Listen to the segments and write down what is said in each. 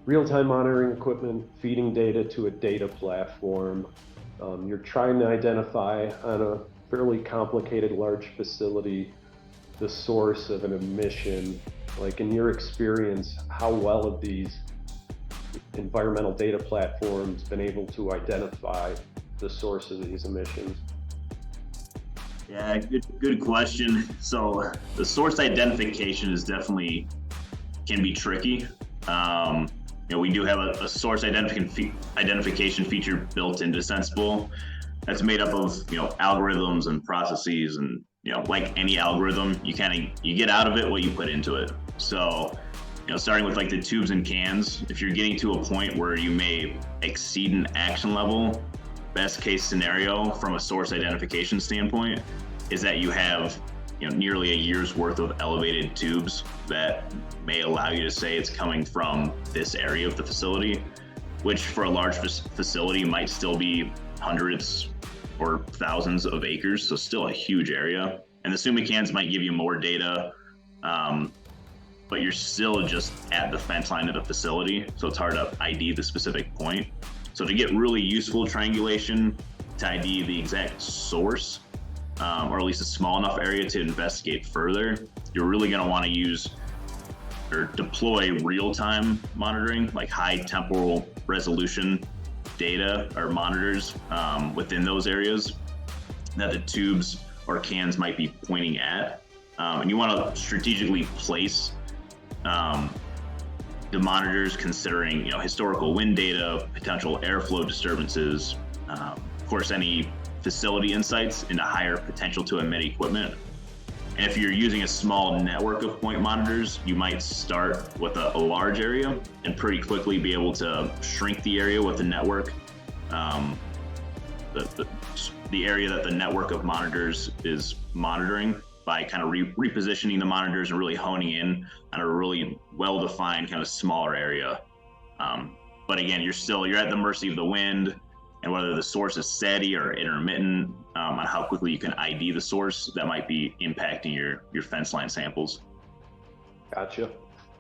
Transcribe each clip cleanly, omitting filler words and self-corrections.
real-time monitoring equipment feeding data to a data platform. You're trying to identify on a fairly complicated large facility the source of an emission. Like in your experience, how well have these environmental data platforms been able to identify the source of these emissions? Yeah, good question. So the source identification is definitely can be tricky. We do have a source identification feature built into Sensible that's made up of algorithms and processes, and like any algorithm, you get out of it what you put into it. So starting with like the tubes and cans, if you're getting to a point where you may exceed an action level, best case scenario from a source identification standpoint is that you have nearly a year's worth of elevated tubes that may allow you to say it's coming from this area of the facility, which for a large facility might still be hundreds or thousands of acres, so still a huge area. And the Sumi cans might give you more data, but you're still just at the fence line of the facility, so it's hard to ID the specific point. So to get really useful triangulation, to ID the exact source, or at least a small enough area to investigate further, you're really going to want to use or deploy real-time monitoring, like high temporal resolution data or monitors within those areas that the tubes or cans might be pointing at. And you want to strategically place the monitors considering historical wind data, potential airflow disturbances, of course any facility insights into higher potential to emit equipment. And if you're using a small network of point monitors, you might start with a large area and pretty quickly be able to shrink the area with the network, the area that the network of monitors is monitoring, by kind of repositioning the monitors and really honing in on a really well-defined kind of smaller area. But again, you're at the mercy of the wind and whether the source is steady or intermittent, on how quickly you can ID the source that might be impacting your fence line samples. Gotcha.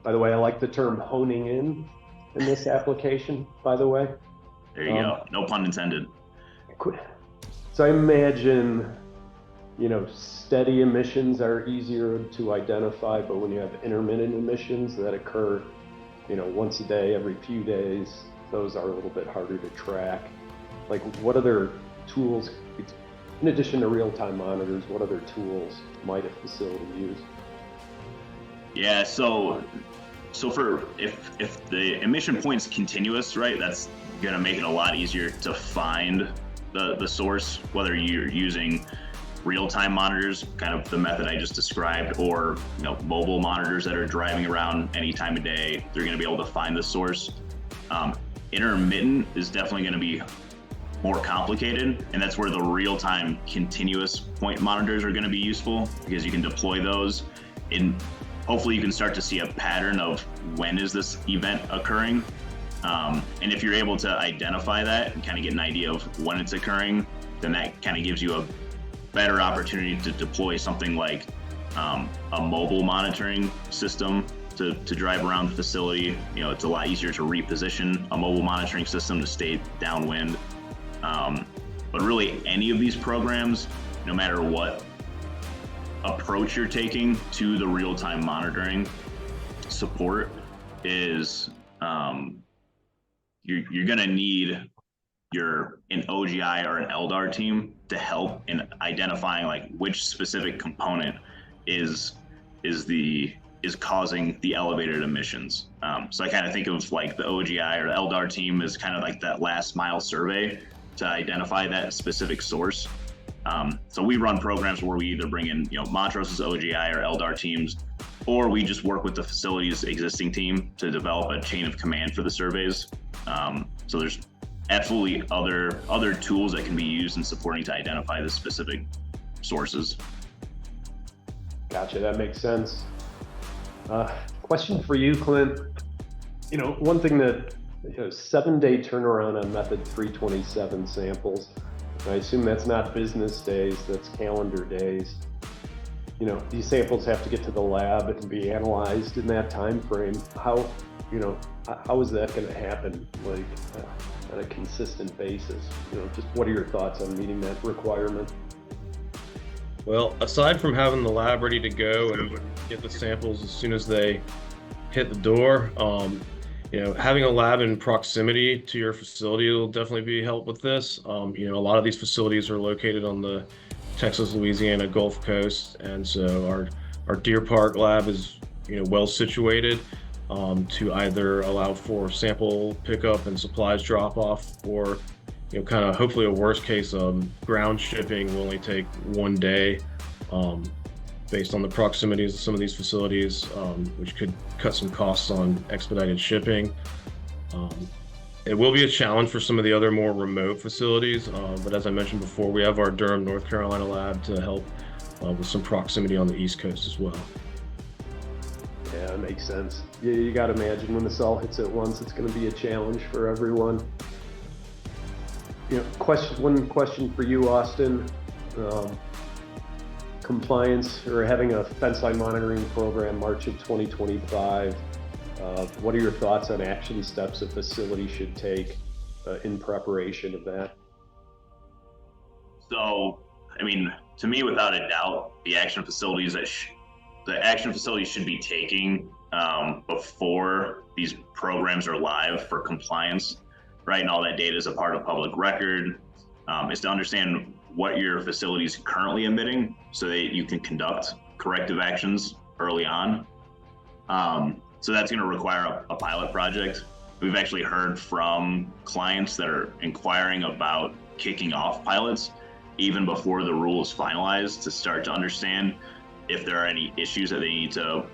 By the way, I like the term honing in this application, by the way. There you go. No pun intended. So I imagine, steady emissions are easier to identify, but when you have intermittent emissions that occur, once a day, every few days, those are a little bit harder to track. Like, what other tools, in addition to real-time monitors, what other tools might a facility use? Yeah, so for if the emission point's continuous, right, that's gonna make it a lot easier to find the source, whether you're using real-time monitors, kind of the method I just described, or mobile monitors that are driving around any time of day. They're going to be able to find the source. Intermittent is definitely going to be more complicated, and that's where the real-time continuous point monitors are going to be useful, because you can deploy those and hopefully you can start to see a pattern of when is this event occurring. And if you're able to identify that and kind of get an idea of when it's occurring, then that kind of gives you a better opportunity to deploy something like a mobile monitoring system to drive around the facility. It's a lot easier to reposition a mobile monitoring system to stay downwind. But really any of these programs, no matter what approach you're taking to the real-time monitoring support, is you're gonna need an OGI or an LDAR team to help in identifying like which specific component is causing the elevated emissions. So I kind of think of like the OGI or the LDAR team as kind of like that last mile survey to identify that specific source. So we run programs where we either bring in Montrose's OGI or LDAR teams, or we just work with the facility's existing team to develop a chain of command for the surveys. So there's absolutely other tools that can be used in supporting to identify the specific sources. Gotcha, that makes sense. Question for you, Clint. One thing that 7-day turnaround on method 327 samples. I assume that's not business days, that's calendar days. these samples have to get to the lab and be analyzed in that time frame. How is that going to happen, like on a consistent basis? Just what are your thoughts on meeting that requirement? Well, aside from having the lab ready to go and get the samples as soon as they hit the door, having a lab in proximity to your facility will definitely be help with this. A lot of these facilities are located on the Texas, Louisiana Gulf Coast, and so our Deer Park lab is well situated to either allow for sample pickup and supplies drop off, or kind of hopefully a worst case ground shipping will only take 1 day, based on the proximities of some of these facilities, which could cut some costs on expedited shipping. It will be a challenge for some of the other more remote facilities, but as I mentioned before, we have our Durham, North Carolina lab to help with some proximity on the East Coast as well. Yeah, that makes sense. You got to imagine when this all hits at once, it's going to be a challenge for everyone. One question for you, Austin. Compliance or having a Fenceline monitoring program March of 2025. What are your thoughts on action steps a facility should take in preparation of that? So, to me, without a doubt, the action facilities should be taking before these programs are live for compliance, right? And all that data is a part of public record, is to understand what your facility is currently emitting so that you can conduct corrective actions early on. So that's going to require a pilot project. We've actually heard from clients that are inquiring about kicking off pilots even before the rule is finalized, to start to understand if there are any issues that they need to